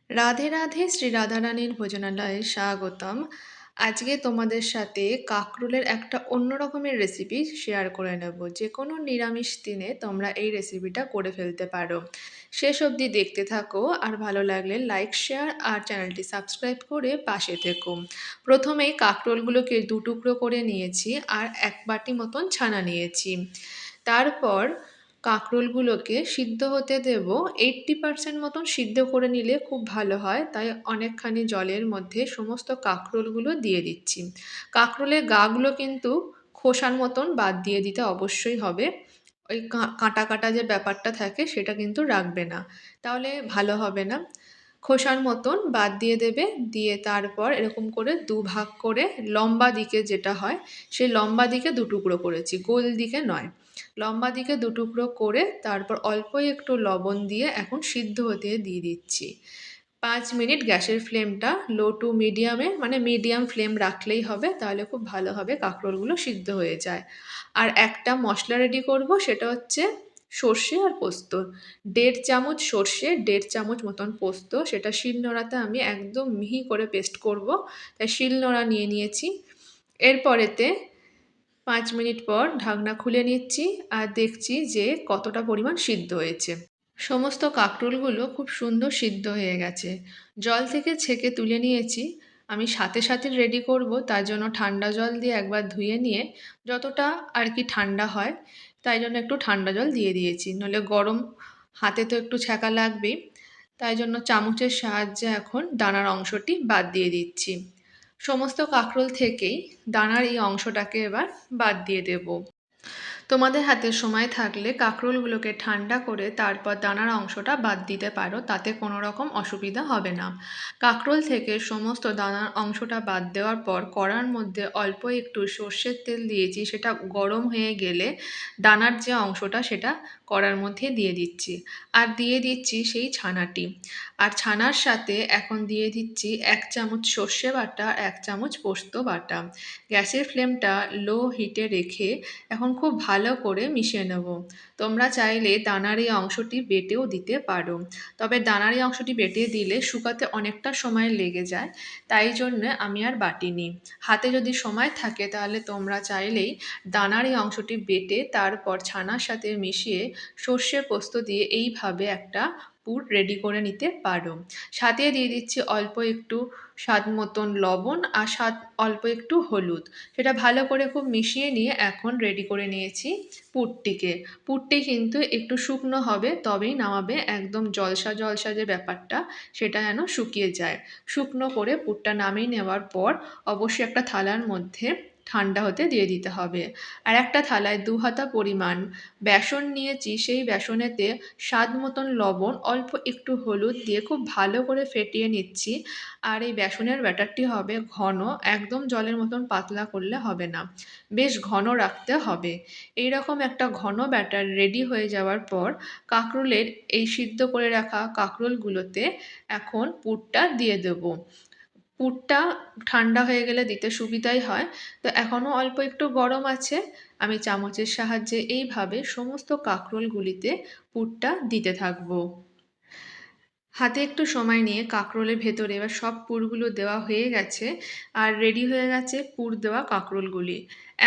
রাধে রাধে, শ্রী রাধারানীর ভোজনালয়ে স্বাগতম। আজকে তোমাদের সাথে কাঁকরোলের একটা অন্য রকমের রেসিপি শেয়ার করে নেব। যে কোনো নিরামিষ দিনে তোমরা এই রেসিপিটা করে ফেলতে পারো। শেষ অবধি দেখতে থাকো, আর ভালো লাগলে লাইক, শেয়ার আর চ্যানেলটি সাবস্ক্রাইব করে পাশে থেকো। প্রথমেই কাঁকরোলগুলোকে দু টুকরো করে নিয়েছি আর এক বাটি মতন ছানা নিয়েছি। তারপর কাঁকরোলগুলোকে সিদ্ধ হতে দেব। 80% মতন সিদ্ধ করে নিলে খুব ভালো হয়, তাই অনেকখানি জলের মধ্যে সমস্ত কাঁকরোলগুলো দিয়ে দিচ্ছি। কাঁকরোলের গাগুলো কিন্তু খোসার মতন বাদ দিয়ে দিতে অবশ্যই হবে। ওই কাঁটা কাঁটা যে ব্যাপারটা থাকে সেটা কিন্তু রাখবে না, তাহলে ভালো হবে না। খোসার মতন বাদ দিয়ে দেবে, দিয়ে তারপর এরকম করে দুভাগ করে লম্বা দিকে যেটা হয় সেই লম্বা দিকে দু টুকরো করেছি, গোল দিকে নয়। লম্বা দিকে দু টুকরো করে তারপর অল্প একটু লবণ দিয়ে এখন সিদ্ধ হতে দিয়ে দিচ্ছি। 5 মিনিট গ্যাসের ফ্লেমটা লো টু মিডিয়ামে, মানে মিডিয়াম ফ্লেম রাখলেই হবে, তাহলে খুব ভালোভাবে কাঁকরোলগুলো সিদ্ধ হয়ে যায়। আর একটা মশলা রেডি করব, সেটা হচ্ছে সর্ষে আর পোস্ত। 1.5 চামচ সর্ষে, 1.5 চামচ মতন পোস্ত, সেটা শিলনোড়াতে আমি একদম মিহি করে পেস্ট করব, তাই শিলনোড়া নিয়ে নিয়েছি। এরপরেতে 5 মিনিট পর ঢাকনা খুলে নিচ্ছি আর দেখছি যে কতটা পরিমাণ সিদ্ধ হয়েছে। সমস্ত কাঁকরোলগুলো খুব সুন্দর সিদ্ধ হয়ে গেছে। জল থেকে ছেঁকে তুলে নিয়েছি। আমি সাথে সাথে রেডি করব, তার জন্য ঠান্ডা জল দিয়ে একবার ধুয়ে নিয়ে যতটা আর কি ঠান্ডা হয় তাই জন্য একটু ঠান্ডা জল দিয়ে দিয়েছি, নইলে গরম হাতে তো একটু ছ্যাঁকা লাগবেই। তাই জন্য চামচের সাহায্যে এখন দানার অংশটি বাদ দিয়ে দিচ্ছি। সমস্ত কাঁকরোল থেকেই দানার এই অংশটাকে এবার বাদ দিয়ে দেব। তোমাদের হাতে সময় থাকলে কাঁকরোলগুলোকে ঠান্ডা করে তারপর দানার অংশটা বাদ দিতে পারো, তাতে কোনো রকম অসুবিধা হবে না। কাঁকরোল থেকে সমস্ত দানার অংশটা বাদ দেওয়ার পর কড়ার মধ্যে অল্প একটু সর্ষের তেল দিয়েছি, সেটা গরম হয়ে গেলে দানার যে অংশটা সেটা কড়ার মধ্যে দিয়ে দিচ্ছি। আর দিয়ে দিচ্ছি সেই ছানাটি। আর ছানার সাথে এখন দিয়ে দিচ্ছি 1 চামচ সর্ষে বাটা, 1 চামচ পোস্ত বাটা। গ্যাসের ফ্লেমটা লো হিটে রেখে এখন খুব ভালো করে মিশিয়ে নেব। তোমরা চাইলে দানার এই অংশটি বেটেও দিতে পারো, তবে দানার এই অংশটি বেটে দিলে শুকাতে অনেকটা সময় লেগে যায়, তাই জন্য আমি আর বাটিনি। হাতে যদি সময় থাকে তাহলে তোমরা চাইলেই দানার এই অংশটি বেটে তারপর ছানার সাথে মিশিয়ে সর্ষে পোস্ত দিয়ে এইভাবে একটা পুর রেডি করে নিতে পারো। সাথে দিয়ে দিচ্ছি অল্প একটু স্বাদ মতন লবণ আর অল্প একটু হলুদ। সেটা ভালো করে খুব মিশিয়ে নিয়ে এখন রেডি করে নিয়েছি পুরটিকে। পুরটি কিন্তু একটু শুকনো হবে, তবেই নামাবে। একদম জলসা জলসা যে ব্যাপারটা সেটা যেন শুকিয়ে যায়। শুকনো করে পুরটা নামিয়ে নেওয়ার পর অবশ্যই একটা থালার মধ্যে ঠান্ডা হতে দিয়ে দিতে হবে। আর একটা থালায় 2 হাতা পরিমাণ বেসন নিয়েছি, সেই বেসনেতে স্বাদ মতন লবণ, অল্প একটু হলুদ দিয়ে খুব ভালো করে ফেটিয়ে নিচ্ছি। আর এই বেসনের ব্যাটারটি হবে ঘন, একদম জলের মতন পাতলা করলে হবে না, বেশ ঘন রাখতে হবে। এইরকম একটা ঘন ব্যাটার রেডি হয়ে যাওয়ার পর কাঁকরোলের এই সিদ্ধ করে রাখা কাঁকরোলগুলোতে এখন পুরটা দিয়ে দেবো। পুরটা ঠান্ডা হয়ে গেলে দিতে সুবিধাই হয়, তো এখনও অল্প একটু গরম আছে। আমি চামচের সাহায্যে এইভাবে সমস্ত কাঁকরোলগুলিতে পুরটা দিতে থাকবো। হাতে একটু সময় নিয়ে কাঁকরোলের ভেতরে এবার সব পুরগুলো দেওয়া হয়ে গেছে, আর রেডি হয়ে গেছে পুর দেওয়া কাঁকরোলগুলি।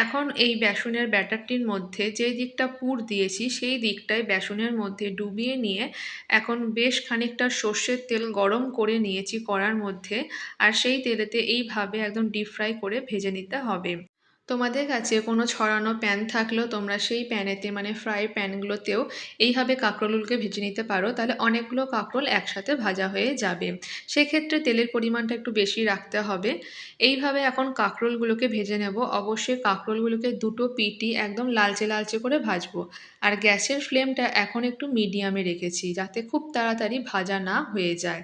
এখন এই বেসনের ব্যাটারটির মধ্যে যে দিকটা পুর দিয়েছি সেই দিকটায় বেসনের মধ্যে ডুবিয়ে নিয়ে এখন বেশ খানিকটা সর্ষের তেল গরম করে নিয়েছি কড়ার মধ্যে, আর সেই তেলেতে এইভাবে একদম ডিপ ফ্রাই করে ভেজে নিতে হবে। তোমাদের কাছে কোনো ছড়ানো প্যান থাকলেও তোমরা সেই প্যানেতে, মানে ফ্রাই প্যানগুলোতেও এইভাবে কাঁকরোলগুলোকে ভেজে নিতে পারো, তাহলে অনেকগুলো কাঁকরোল একসাথে ভাজা হয়ে যাবে। সেক্ষেত্রে তেলের পরিমাণটা একটু বেশি রাখতে হবে। এইভাবে এখন কাঁকরোলগুলোকে ভেজে নেব। অবশ্যই কাঁকরোলগুলোকে দুটো পিঠই একদম লালচে লালচে করে ভাজবো। আর গ্যাসের ফ্লেমটা এখন একটু মিডিয়ামে রেখেছি, যাতে খুব তাড়াতাড়ি ভাজা না হয়ে যায়।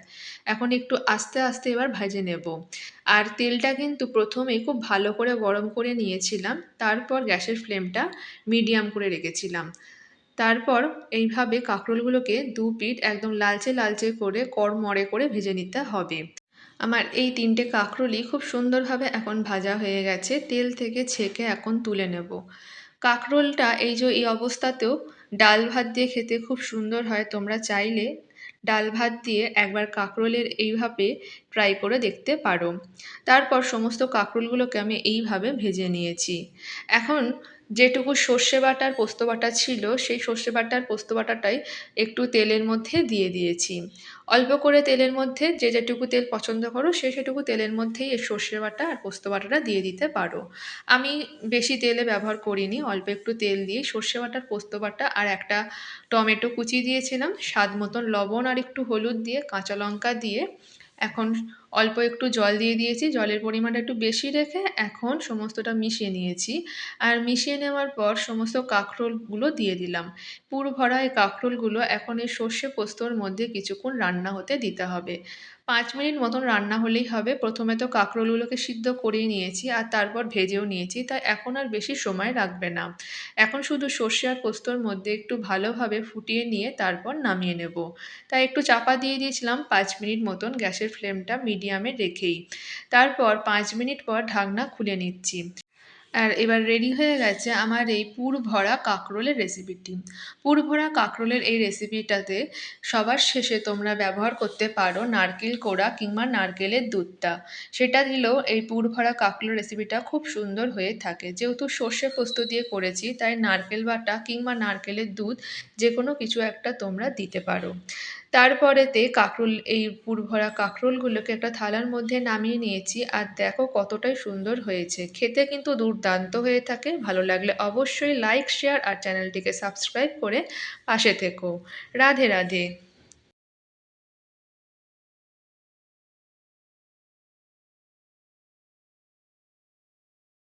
এখন একটু আস্তে আস্তে এবার ভেজে নেব। আর তেলটা কিন্তু প্রথমেই খুব ভালো করে গরম করে নিয়েছিলাম, তারপর গ্যাসের ফ্লেমটা মিডিয়াম করে রেখেছিলাম। তারপর এইভাবে কাঁকরোলগুলোকে দু পিঠ একদম লালচে লালচে করে কড়মড়ে করে ভেজে নিতে হবে। আমার এই 3টে কাঁকরোলই খুব সুন্দরভাবে এখন ভাজা হয়ে গেছে। তেল থেকে ছেঁকে এখন তুলে নেব। কাঁকরোলটা এই অবস্থাতেও ডাল ভাত দিয়ে খেতে খুব সুন্দর হয়। তোমরা চাইলে ডাল ভাত দিয়ে একবার কাঁকরোলের এইভাবে ট্রাই করে দেখতে পারো। তারপর সমস্ত কাঁকরোলগুলোকে আমি এইভাবে ভেজে নিয়েছি। এখন যেটুকু সর্ষে বাটা আর পোস্ত বাটা ছিল, সেই সর্ষে বাটা আর পোস্ত বাটাটাই একটু তেলের মধ্যে দিয়ে দিয়েছি। অল্প করে তেলের মধ্যে যে যেটুকু তেল পছন্দ করো সে সেটুকু তেলের মধ্যেই এই সর্ষে বাটা আর পোস্ত বাটাটা দিয়ে দিতে পারো। আমি বেশি তেলে ব্যবহার করিনি, অল্প একটু তেল দিয়ে সর্ষে বাটা আর পোস্ত বাটা আর একটা টমেটো কুচি দিয়েছিলাম, স্বাদ মতন লবণ আর একটু হলুদ দিয়ে, কাঁচা লঙ্কা দিয়ে এখন অল্প একটু জল দিয়ে দিয়েছি, জলের পরিমাণটা একটু বেশি রেখে এখন সমস্তটা মিশিয়ে নিয়েছি। আর মিশিয়ে নেওয়ার পর সমস্ত কাঁকরোলগুলো দিয়ে দিলাম। পুর ভরা এই কাঁকরোলগুলো এখন এই সর্ষে পোস্তর মধ্যে কিছুক্ষণ রান্না হতে দিতে হবে। 5 মিনিট মতন রান্না হলেই হবে। প্রথমে তো কাঁকরোলগুলোকে সিদ্ধ করেই নিয়েছি আর তারপর ভেজেও নিয়েছি, তাই এখন আর বেশি সময় লাগবে না। এখন শুধু সর্ষে আর পোস্তর মধ্যে একটু ভালোভাবে ফুটিয়ে নিয়ে তারপর নামিয়ে নেব। তাই একটু চাপা দিয়ে দিয়েছিলাম 5 মিনিট মতন, গ্যাসের ফ্লেমটা মিডিয়ামে রেখেই। তারপর 5 মিনিট পর ঢাকনা খুলে নিচ্ছি। আর এবার রেডি হয়ে গেছে আমার এই পুর ভরা কাঁকরোলের রেসিপিটি। পুর ভরা কাঁকরোলের এই রেসিপিটাতে সবার শেষে তোমরা ব্যবহার করতে পারো নারকেল কোড়া কিংবা নারকেলের দুধটা। সেটা দিলেও এই পুর ভরা কাঁকরোলের রেসিপিটা খুব সুন্দর হয়ে থাকে। যেহেতু সর্ষে পোস্ত দিয়ে করেছি তাই নারকেল বাটা কিংবা নারকেলের দুধ যে কোনো কিছু একটা তোমরা দিতে পারো। তারপরেতে কাঁকরোল, এই পুর ভরা কাঁকরোলগুলোকে একটা থালার মধ্যে নামিয়ে নিয়েছি আর দেখো কতটাই সুন্দর হয়েছে। খেতে কিন্তু দুর্দান্ত হয়ে থাকে। ভালো লাগলে অবশ্যই লাইক, শেয়ার আর চ্যানেলটিকে সাবস্ক্রাইব করে পাশে থেকো। রাধে রাধে।